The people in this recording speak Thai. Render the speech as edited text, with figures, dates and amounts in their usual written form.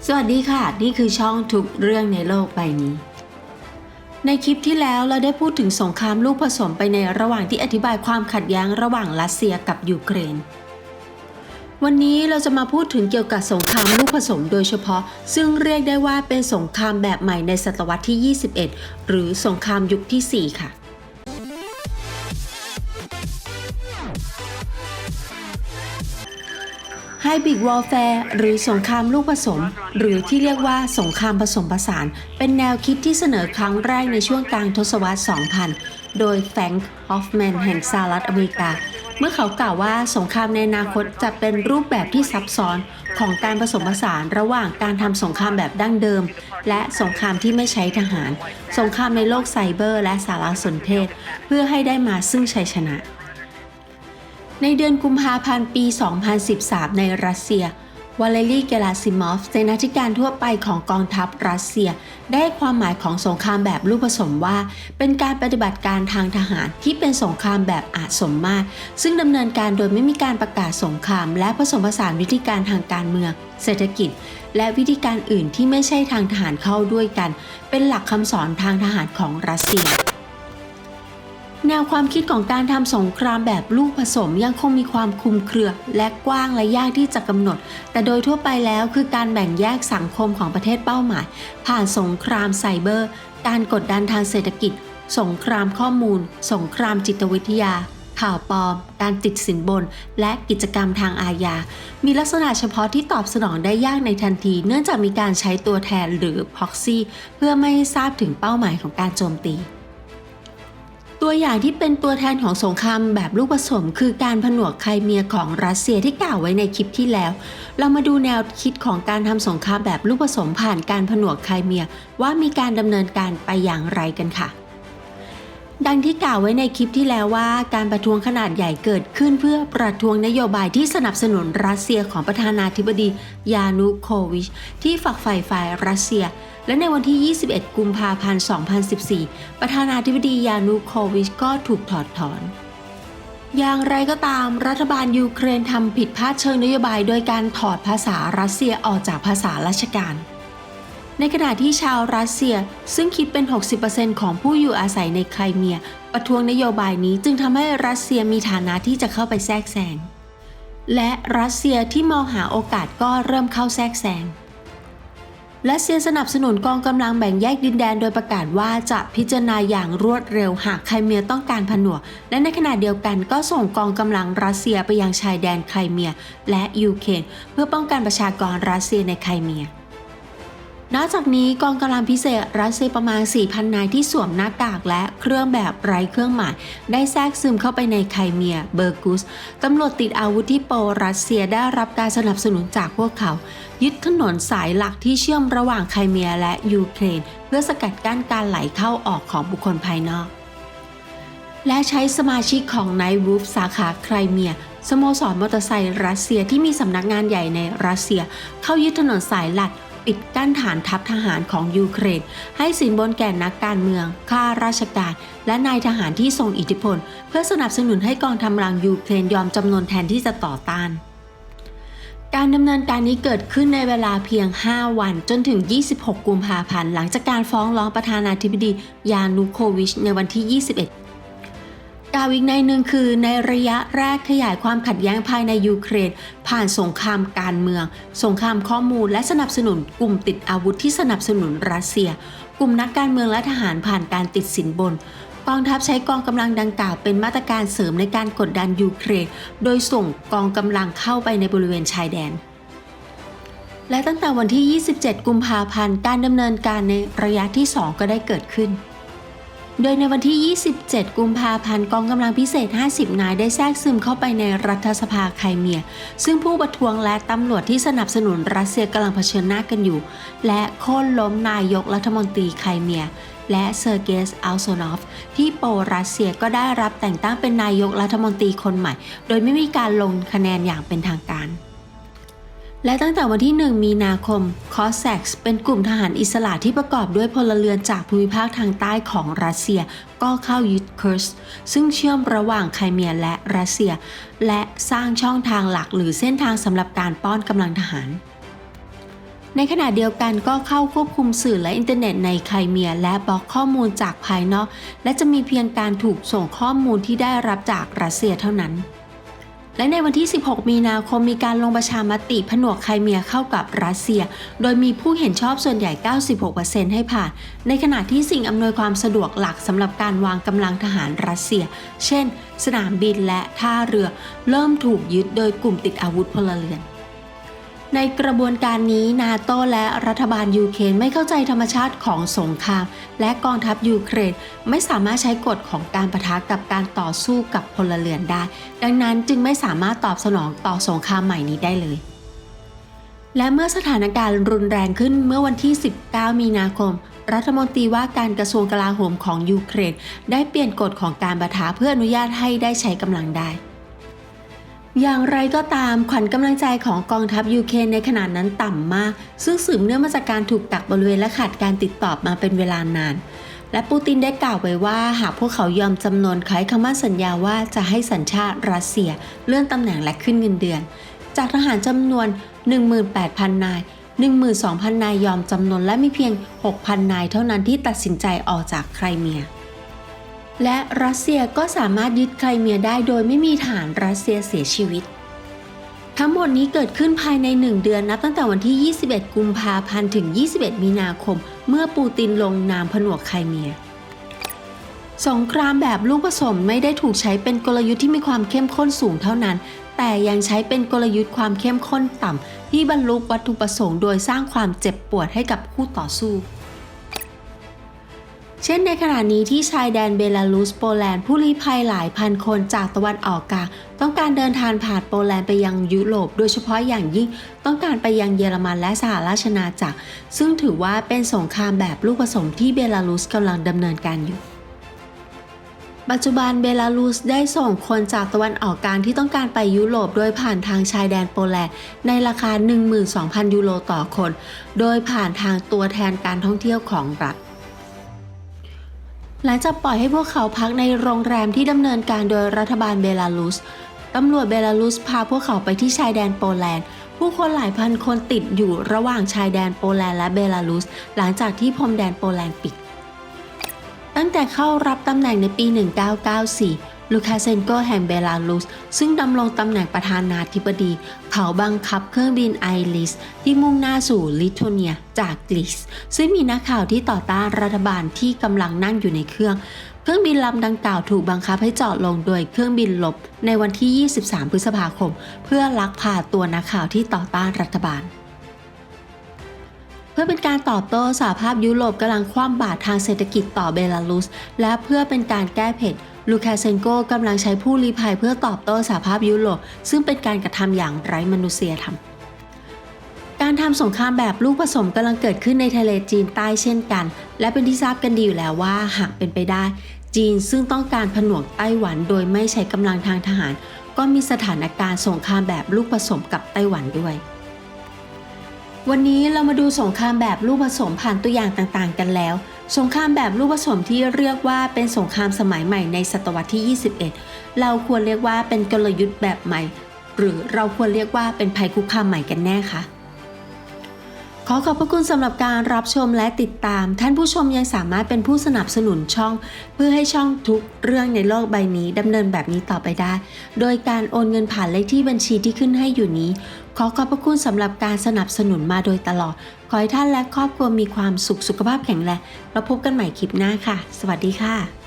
สวัสดีค่ะนี่คือช่องทุกเรื่องในโลกใบนี้ในคลิปที่แล้วเราได้พูดถึงสงครามลูกผสมไปในระหว่างที่อธิบายความขัดแย้งระหว่างรัสเซียกับยูเครนวันนี้เราจะมาพูดถึงเกี่ยวกับสงครามลูกผสมโดยเฉพาะซึ่งเรียกได้ว่าเป็นสงครามแบบใหม่ในศตวรรษที่ 21 หรือสงครามยุคที่ 4 ค่ะไฮบริดวอร์แฟร์หรือสงครามลูกผสมหรือที่เรียกว่าสงครามผสมผสานเป็นแนวคิดที่เสนอครั้งแรกในช่วงกลางทศวรรษ 2000 โดยแฟรงค์ ฮอฟแมนแห่งสหรัฐอเมริกาเมื่อเขากล่าวว่าสงครามในอนาคตจะเป็นรูปแบบที่ซับซ้อนของการผสมผสานระหว่างการทำสงครามแบบดั้งเดิมและสงครามที่ไม่ใช้ทหารสงครามในโลกไซเบอร์และสารสนเทศเพื่อให้ได้มาซึ่งชัยชนะในเดือนกุมภาพันธ์ปี 2013 ในรัสเซียวาเลรี เกราซิมอฟ เสนาธิการทั่วไปของกองทัพรัสเซียได้ความหมายของสงครามแบบลูกผสมว่าเป็นการปฏิบัติการทางทหารที่เป็นสงครามแบบอาจสมมาตรซึ่งดำเนินการโดยไม่มีการประกาศสงครามและผสมผสานวิธีการทางการเมืองเศรษฐกิจและวิธีการอื่นที่ไม่ใช่ทางทหารเข้าด้วยกันเป็นหลักคำสอนทางทหารของรัสเซียแนวความคิดของการทำสงครามแบบลูกผสมยังคงมีความคลุมเครือและกว้างและยากที่จะกำหนดแต่โดยทั่วไปแล้วคือการแบ่งแยกสังคมของประเทศเป้าหมายผ่านสงครามไซเบอร์การกดดันทางเศรษฐกิจสงครามข้อมูลสงครามจิตวิทยาข่าวปลอมการติดสินบนและกิจกรรมทางอาญามีลักษณะเฉพาะที่ตอบสนองได้ยากในทันทีเนื่องจากมีการใช้ตัวแทนหรือ proxy เพื่อไม่ให้ทราบถึงเป้าหมายของการโจมตีตัวอย่างที่เป็นตัวแทนของสงครามแบบลูกผสมคือการผนวกไครเมียของรัสเซียที่กล่าวไว้ในคลิปที่แล้วเรามาดูแนวคิดของการทำสงครามแบบลูกผสมผ่านการผนวกไครเมียว่ามีการดำเนินการไปอย่างไรกันค่ะดังที่กล่าวไว้ในคลิปที่แล้วว่าการประท้วงขนาดใหญ่เกิดขึ้นเพื่อประท้วงนโยบายที่สนับสนุนรัสเซียของประธานาธิบดียานูโควิชที่ฝักใฝ่ฝ่ายรัสเซียและในวันที่ 21 กุมภาพันธ์ 2014 ประธานาธิบดียานูโควิชก็ถูกถอดถอนอย่างไรก็ตามรัฐบาลยูเครนทำผิดพลาดเชิงนโยบายโดยการถอดภาษารัสเซียออกจากภาษาราชการในขณะที่ชาวรัสเซียซึ่งคิดเป็น 60% ของผู้อยู่อาศัยในไครเมียประท้วงนโยบายนี้จึงทำให้รัสเซียมีฐานะที่จะเข้าไปแทรกแซงและรัสเซียที่มองหาโอกาสก็เริ่มเข้าแทรกแซงรัสเซียสนับสนุนกองกำลังแบ่งแยกดินแดนโดยประกาศว่าจะพิจารณาอย่างรวดเร็วหากไครเมียต้องการผนวกและในขณะเดียวกันก็ส่งกองกำลังรัสเซียไปยังชายแดนไครเมียและยูเครนเพื่อป้องกันประชากรรัสเซียในไครเมียนอกจากนี้กองกำลังพิเศษรัสเซียประมาณ 4,000 นายที่สวมหน้ากากและเครื่องแบบไร้เครื่องหมายได้แทรกซึมเข้าไปในไครเมียเบอร์กุสตำรวจติดอาวุธที่โปรัสเซียได้รับการสนับสนุนจากพวกเขายึดถนนสายหลักที่เชื่อมระหว่างไครเมียและยูเครนเพื่อสกัดกั้นการไหลเข้าออกของบุคคลภายนอกและใช้สมาชิกของไนท์วูฟสาขาไครเมียสโมสรมอเตอร์ไซค์รัสเซียที่มีสำนักงานใหญ่ในรัสเซียเข้ายึดถนนสายหลักปิดกั้นฐานทัพทหารของยูเครนให้สินบนแก่นักการเมืองข้าราชการและนายทหารที่ทรงอิทธิพลเพื่อสนับสนุนให้กองกำลังยูเครนยอมจำนนแทนที่จะต่อต้านการดำเนินการนี้เกิดขึ้นในเวลาเพียง 5 วันจนถึง 26 กุมภาพันธ์หลังจากการฟ้องร้องประธานาธิบดียานูโควิชในวันที่ 21กล่าวอีกในหนึ่งคือในระยะแรกขยายความขัดแย้งภายในยูเครนผ่านสงครามการเมืองสงครามข้อมูลและสนับสนุนกลุ่มติดอาวุธที่สนับสนุนรัสเซียกลุ่มนักการเมืองและทหารผ่านการติดสินบนกองทัพใช้กองกำลังดังกล่าวเป็นมาตรการเสริมในการกดดันยูเครนโดยส่งกองกำลังเข้าไปในบริเวณชายแดนและตั้งแต่วันที่ 27 กุมภาพันธ์การดำเนินการในระยะที่ 2 ก็ได้เกิดขึ้นโดยในวันที่ 27 กุมภาพันธ์กองกำลังพิเศษ 50 นายได้แทรกซึมเข้าไปในรัฐสภาไครเมียซึ่งผู้ประท้วงและตำรวจที่สนับสนุนรัสเซียกำลังเผชิญหน้ากันอยู่และโค่นล้มนายกรัฐมนตรีไครเมียและเซอร์เกย์ อัลโซนอฟที่โปรัสเซียก็ได้รับแต่งตั้งเป็นนายกรัฐมนตรีคนใหม่โดยไม่มีการลงคะแนนอย่างเป็นทางการและตั้งแต่วันที่ 1 มีนาคมคอสแซกส์เป็นกลุ่มทหารอิสระที่ประกอบด้วยพลเรือนจากภูมิภาคทางใต้ของรัสเซียก็เข้ายึดเคิร์สซึ่งเชื่อมระหว่างไครเมียและรัสเซียและสร้างช่องทางหลักหรือเส้นทางสำหรับการป้อนกำลังทหาร ในขณะเดียวกันก็เข้าควบคุมสื่อและอินเทอร์เน็ตในไครเมียและบล็อกข้อมูลจากภายนอกและจะมีเพียงการถูกส่งข้อมูลที่ได้รับจากรัสเซียเท่านั้นและในวันที่ 16 มีนาคมมีการลงประชามติผนวกไครเมียเข้ากับรัสเซียโดยมีผู้เห็นชอบส่วนใหญ่ 96% ให้ผ่านในขณะที่สิ่งอำนวยความสะดวกหลักสำหรับการวางกำลังทหารรัสเซียเช่นสนามบินและท่าเรือเริ่มถูกยึดโดยกลุ่มติดอาวุธพลเรือนในกระบวนการนี้นาโตและรัฐบาลยูเครนไม่เข้าใจธรรมชาติของสงครามและกองทัพยูเครนไม่สามารถใช้กฎของการปะทะกับการต่อสู้กับพลเรือนได้ดังนั้นจึงไม่สามารถตอบสนองต่อสงครามใหม่นี้ได้เลยและเมื่อสถานการณ์รุนแรงขึ้นเมื่อวันที่ 19 มีนาคมรัฐมนตรีว่าการกระทรวงกลาโหมของยูเครนได้เปลี่ยนกฎของการปะทะเพื่ออนุญาตให้ได้ใช้กำลังได้อย่างไรก็ตามขวัญกำลังใจของกองทัพยูเครนในขณะนั้นต่ำมากซึ่งสืบเนื่องมาจากการถูกกักบริเวณและขาดการติดต่อมาเป็นเวลานานและปูตินได้กล่าวไว้ว่าหากพวกเขายอมจำนนขอให้คำมั่นสัญญาว่าจะให้สัญชาติรัสเซียเลื่อนตำแหน่งและขึ้นเงินเดือนจากทหารจำนวน 18,000 นาย 12,000 นายยอมจำนนและมีเพียง 6,000 นายเท่านั้นที่ตัดสินใจออกจากไครเมียและรัสเซียก็สามารถยึดไครเมียได้โดยไม่มีทหารรัสเซียเสียชีวิตทั้งหมดนี้เกิดขึ้นภายใน1เดือนนับตั้งแต่วันที่ 21 กุมภาพันธ์ถึง 21 มีนาคมเมื่อปูตินลงนามผนวกไครเมียสงครามแบบลูกผสมไม่ได้ถูกใช้เป็นกลยุทธ์ที่มีความเข้มข้นสูงเท่านั้นแต่ยังใช้เป็นกลยุทธ์ความเข้มข้นต่ำที่บรรลุวัตถุประสงค์โดยสร้างความเจ็บปวดให้กับคู่ต่อสู้เช่นในขณะนี้ที่ชายแดนเบลารุสโปแลนด์ผู้ลี้ภัยหลายพันคนจากตะวันออกกลางต้องการเดินทางผ่านโปแลนด์ไปยังยุโรปโดยเฉพาะอย่างยิ่งต้องการไปยังเยอรมันและสหราชอาณาจักรซึ่งถือว่าเป็นสงครามแบบลูกผสมที่เบลารุสกำลังดำเนินการอยู่ปัจจุบันเบลารุสได้ส่งคนจากตะวันออกกลางที่ต้องการไปยุโรปโดยผ่านทางชายแดนโปแลนด์ในราคา 12,000 ยูโรต่อคนโดยผ่านทางตัวแทนการท่องเที่ยวของรัฐหลังจากปล่อยให้พวกเขาพักในโรงแรมที่ดำเนินการโดยรัฐบาลเบลารุสตำรวจเบลารุสพาพวกเขาไปที่ชายแดนโปแลนด์ผู้คนหลายพันคนติดอยู่ระหว่างชายแดนโปแลนด์และเบลารุสหลังจากที่พรมแดนโปแลนด์ปิดตั้งแต่เข้ารับตำแหน่งในปี 1994 ลูคาเซนโกแห่งเบลารุสซึ่งดำรงตำแหน่งประธานาธิบดีเขาบังคับเครื่องบินไอริสที่มุ่งหน้าสู่ลิทัวเนียจากกรีซซึ่งมีนักข่าวที่ต่อต้านรัฐบาลที่กำลังนั่งอยู่ในเครื่องบินลำดังกล่าวถูกบังคับให้จอดลงโดยเครื่องบินลบในวันที่ 23 พฤษภาคมเพื่อลักพาตัวนักข่าวที่ต่อต้านรัฐบาลเพื่อเป็นการตอบโต้สหภาพยุโรปกำลังคว่ำบาตรทางเศรษฐกิจต่อเบลารุสและเพื่อเป็นการแก้เผ็ดลูคาเซนโกกำลังใช้ผู้ลี้ภัยเพื่อตอบโต้สหภาพยุโรปซึ่งเป็นการกระทำอย่างไร้มนุษยธรรมการทำสงครามแบบลูกผสมกำลังเกิดขึ้นในทะเลจีนใต้เช่นกันและเป็นที่ทราบกันดีอยู่แล้วว่าหากเป็นไปได้จีนซึ่งต้องการผนวกไต้หวันโดยไม่ใช้กำลังทางทหารก็มีสถานการณ์สงครามแบบลูกผสมกับไต้หวันด้วยวันนี้เรามาดูสงครามแบบลูกผสมผ่านตัวอย่างต่างๆกันแล้วสงครามแบบลูกผสมที่เรียกว่าเป็นสงครามสมัยใหม่ในศตวรรษที่ 21เราควรเรียกว่าเป็นกลยุทธ์แบบใหม่หรือเราควรเรียกว่าเป็นภัยคุกคามใหม่กันแน่คะขอขอบพระคุณสำหรับการรับชมและติดตามท่านผู้ชมยังสามารถเป็นผู้สนับสนุนช่องเพื่อให้ช่องทุกเรื่องในโลกใบนี้ดำเนินแบบนี้ต่อไปได้โดยการโอนเงินผ่านเลขที่บัญชีที่ขึ้นให้อยู่นี้ขอขอบพระคุณสำหรับการสนับสนุนมาโดยตลอดขอให้ท่านและครอบครัวมีความสุขสุขภาพแข็งแรงแล้วพบกันใหม่คลิปหน้าค่ะสวัสดีค่ะ